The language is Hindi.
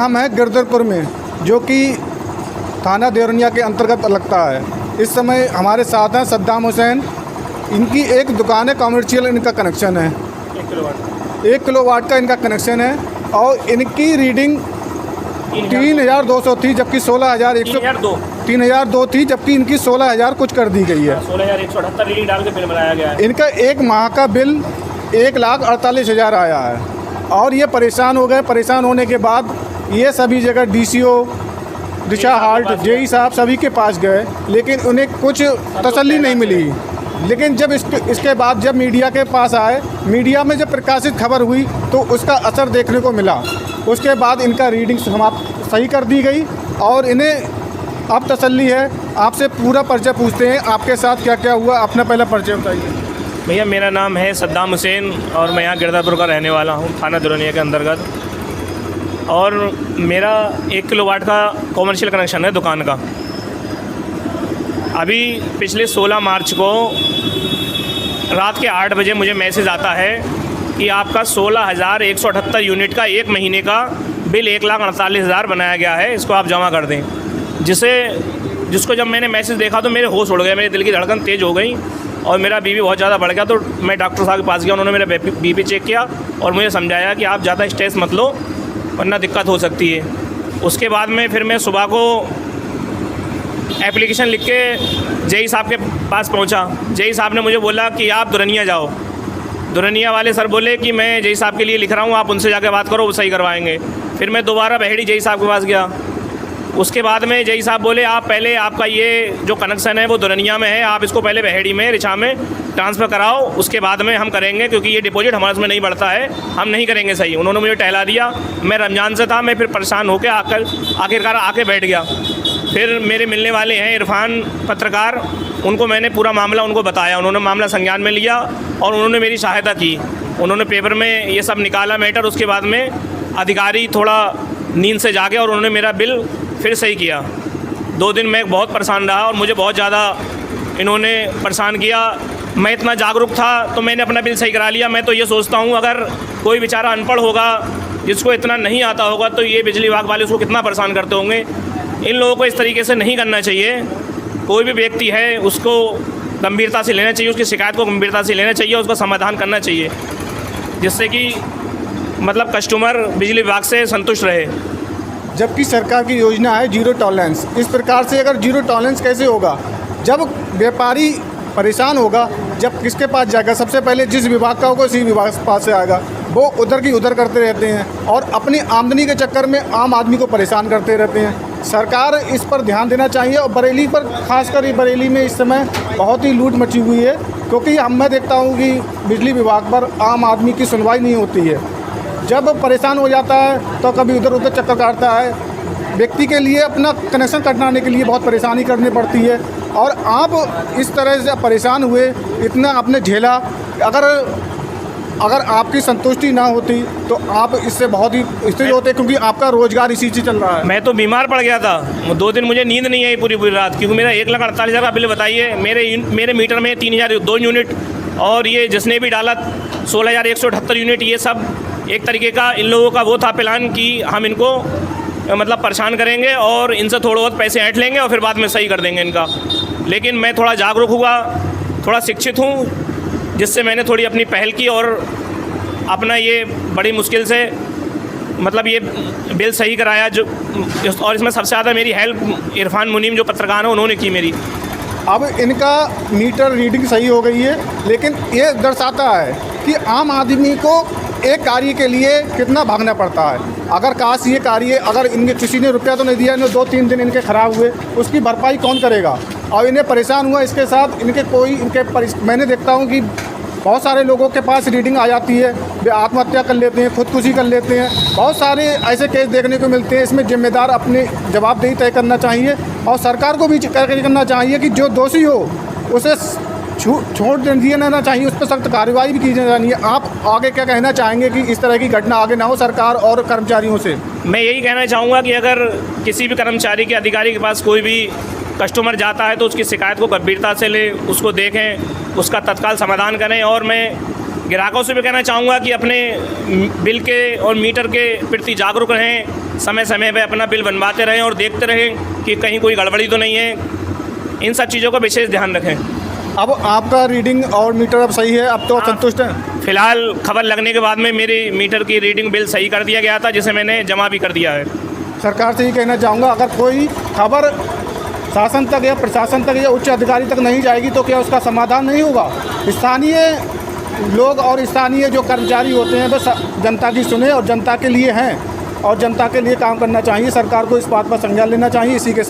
हम हैं गिरधरपुर में, जो कि थाना देवरिया के अंतर्गत लगता है। इस समय हमारे साथ हैं सद्दाम हुसैन। इनकी एक दुकान है, कमर्शियल इनका कनेक्शन है, 1 किलोवाट का इनका कनेक्शन है और इनकी रीडिंग 3200 थी, जबकि 3002 थी, जबकि इनकी 16000 कुछ कर दी गई है। 16178 रीडिंग डाल के बिल बनाया गया है। इनका एक माह का बिल 1,48,000 आया है और ये परेशान हो गए। परेशान होने के बाद ये सभी जगह DCO, दिशा हाल्ट, JE साहब सभी के पास गए, लेकिन उन्हें कुछ तसल्ली नहीं मिली। लेकिन जब इसके बाद जब मीडिया के पास आए, मीडिया में जब प्रकाशित खबर हुई तो उसका असर देखने को मिला। उसके बाद इनका रीडिंग समाप्त सही कर दी गई और इन्हें अब तसल्ली है। आपसे पूरा परिचय पूछते हैं, आपके साथ क्या क्या हुआ, अपना पहला परिचय बताइए। भैया मेरा नाम है सद्दाम हुसैन और मैं यहाँ गिरधरपुर का रहने वाला हूँ, थाना देवरिया के अंतर्गत। और मेरा 1 किलोवाट का कॉमर्शियल कनेक्शन है दुकान का। अभी पिछले 16 मार्च को रात के 8 बजे मुझे मैसेज आता है कि आपका 16,178 यूनिट का 1 महीने का बिल 1,48,000 बनाया गया है, इसको आप जमा कर दें। जिसको जब मैंने मैसेज देखा तो मेरे होश उड़ गए, मेरे दिल की धड़कन तेज़ हो गई और मेरा बीपी बहुत ज़्यादा बढ़ गया। तो मैं डॉक्टर साहब के पास गया, उन्होंने मेरा बीपी चेक किया और मुझे समझाया कि आप ज़्यादा स्ट्रेस मत लो वरना दिक्कत हो सकती है। उसके बाद में फिर मैं सुबह को एप्लीकेशन लिख के JE साहब के पास पहुंचा। JE साहब ने मुझे बोला कि आप दुरनिया जाओ। दुरनिया वाले सर बोले कि मैं JE साहब के लिए लिख रहा हूं, आप उनसे जाकर बात करो, वो सही करवाएंगे। फिर मैं दोबारा बहेड़ी JE साहब के पास गया। उसके बाद में JE साहब बोले आप पहले आपका ये जो कनेक्शन है वो दुरनिया में है, आप इसको पहले बहेड़ी में रिछा में ट्रांसफ़र कराओ, उसके बाद में हम करेंगे, क्योंकि ये डिपॉजिट हमारे उसमें नहीं बढ़ता है, हम नहीं करेंगे सही। उन्होंने मुझे टहला दिया। मैं रमज़ान से था, मैं फिर परेशान होकर आखिरकार आके बैठ गया। फिर मेरे मिलने वाले हैं इरफान पत्रकार, उनको मैंने पूरा मामला उनको बताया। उन्होंने मामला संज्ञान में लिया और उन्होंने मेरी सहायता की। उन्होंने पेपर में ये सब निकाला मैटर। उसके बाद में अधिकारी थोड़ा नींद से जागे और उन्होंने मेरा बिल फिर सही किया। 2 दिन मैं बहुत परेशान रहा और मुझे बहुत ज़्यादा इन्होंने परेशान किया। मैं इतना जागरूक था तो मैंने अपना बिल सही करा लिया। मैं तो ये सोचता हूँ अगर कोई बेचारा अनपढ़ होगा, जिसको इतना नहीं आता होगा, तो ये बिजली विभाग वाले उसको कितना परेशान करते होंगे। इन लोगों को इस तरीके से नहीं करना चाहिए। कोई भी व्यक्ति है उसको गंभीरता से लेना चाहिए, उसकी शिकायत को गंभीरता से लेना चाहिए, उसका समाधान करना चाहिए, जिससे कि मतलब कस्टमर बिजली विभाग से संतुष्ट रहे। जबकि सरकार की योजना है जीरो टॉलरेंस। इस प्रकार से अगर जीरो टॉलरेंस कैसे होगा? जब व्यापारी परेशान होगा, जब किसके पास जाएगा? सबसे पहले जिस विभाग का होगा उसी विभाग के पास से आएगा। वो उधर की उधर करते रहते हैं और अपनी आमदनी के चक्कर में आम आदमी को परेशान करते रहते हैं। सरकार इस पर ध्यान देना चाहिए और बरेली पर, खासकर ये बरेली में इस समय बहुत ही लूट मची हुई है, क्योंकि मैं देखता हूँ कि बिजली विभाग पर आम आदमी की सुनवाई नहीं होती है। जब परेशान हो जाता है तो कभी इधर उधर चक्कर काटता है। व्यक्ति के लिए अपना कनेक्शन कटवाने के लिए बहुत परेशानी करनी पड़ती है और आप इस तरह से परेशान हुए, इतना आपने झेला। अगर आपकी संतुष्टि ना होती तो आप इससे बहुत ही स्थिर होते, क्योंकि आपका रोजगार इसी से चल रहा है। मैं तो बीमार पड़ गया था, 2 दिन मुझे नींद नहीं आई पूरी रात, क्योंकि मेरा 1,48,000 का बिल बताइए। मेरे मीटर में 3,002 यूनिट और ये जिसने भी डाला 16,178 यूनिट, ये सब एक तरीके का इन लोगों का वो था प्लान कि हम इनको मतलब परेशान करेंगे और इनसे थोड़ा बहुत पैसे ऐंठ लेंगे और फिर बाद में सही कर देंगे इनका। लेकिन मैं थोड़ा जागरूक हुआ, थोड़ा शिक्षित हूँ, जिससे मैंने थोड़ी अपनी पहल की और अपना ये बड़ी मुश्किल से मतलब ये बिल सही कराया। और इसमें सबसे ज़्यादा मेरी हेल्प इरफान मुनीम जो पत्रकार हैं उन्होंने की मेरी। अब इनका मीटर रीडिंग सही हो गई है, लेकिन ये दर्शाता है कि आम आदमी को एक कार्य के लिए कितना भागना पड़ता है। अगर काश ये कार्य अगर इनके किसी ने रुपया तो नहीं दिया, इन्हें 2-3 दिन इनके ख़राब हुए, उसकी भरपाई कौन करेगा? और इन्हें परेशान हुआ इसके साथ मैंने देखता हूँ कि बहुत सारे लोगों के पास रीडिंग आ जाती है, वे आत्महत्या कर लेते हैं, खुदकुशी कर लेते हैं। बहुत सारे ऐसे केस देखने को मिलते हैं। इसमें जिम्मेदार अपनी जवाबदेही तय करना चाहिए और सरकार को भी करना चाहिए कि जो दोषी हो उसे छोड़ देना चाहिए, उस पर सख्त कार्रवाई भी की जानी है। आप आगे क्या कहना चाहेंगे कि इस तरह की घटना आगे ना हो सरकार और कर्मचारियों से? मैं यही कहना चाहूँगा कि अगर किसी भी कर्मचारी के अधिकारी के पास कोई भी कस्टमर जाता है तो उसकी शिकायत को गंभीरता से लें, उसको देखें, उसका तत्काल समाधान करें। और मैं ग्राहकों से भी कहना चाहूँगा कि अपने बिल के और मीटर के प्रति जागरूक रहें, समय समय पे अपना बिल बनवाते रहें और देखते रहें कि कहीं कोई गड़बड़ी तो नहीं है। इन सब चीज़ों का विशेष ध्यान रखें। अब आपका रीडिंग और मीटर अब सही है, अब तो संतुष्ट हैं? फ़िलहाल खबर लगने के बाद में मेरी मीटर की रीडिंग बिल सही कर दिया गया था, जिसे मैंने जमा भी कर दिया है। सरकार से ये कहना चाहूँगा, अगर कोई खबर शासन तक या प्रशासन तक या उच्च अधिकारी तक नहीं जाएगी तो क्या उसका समाधान नहीं होगा? स्थानीय लोग और स्थानीय जो कर्मचारी होते हैं बस जनता की सुने और जनता के लिए हैं और जनता के लिए काम करना चाहिए। सरकार को इस बात पर संज्ञान लेना चाहिए। इसी के साथ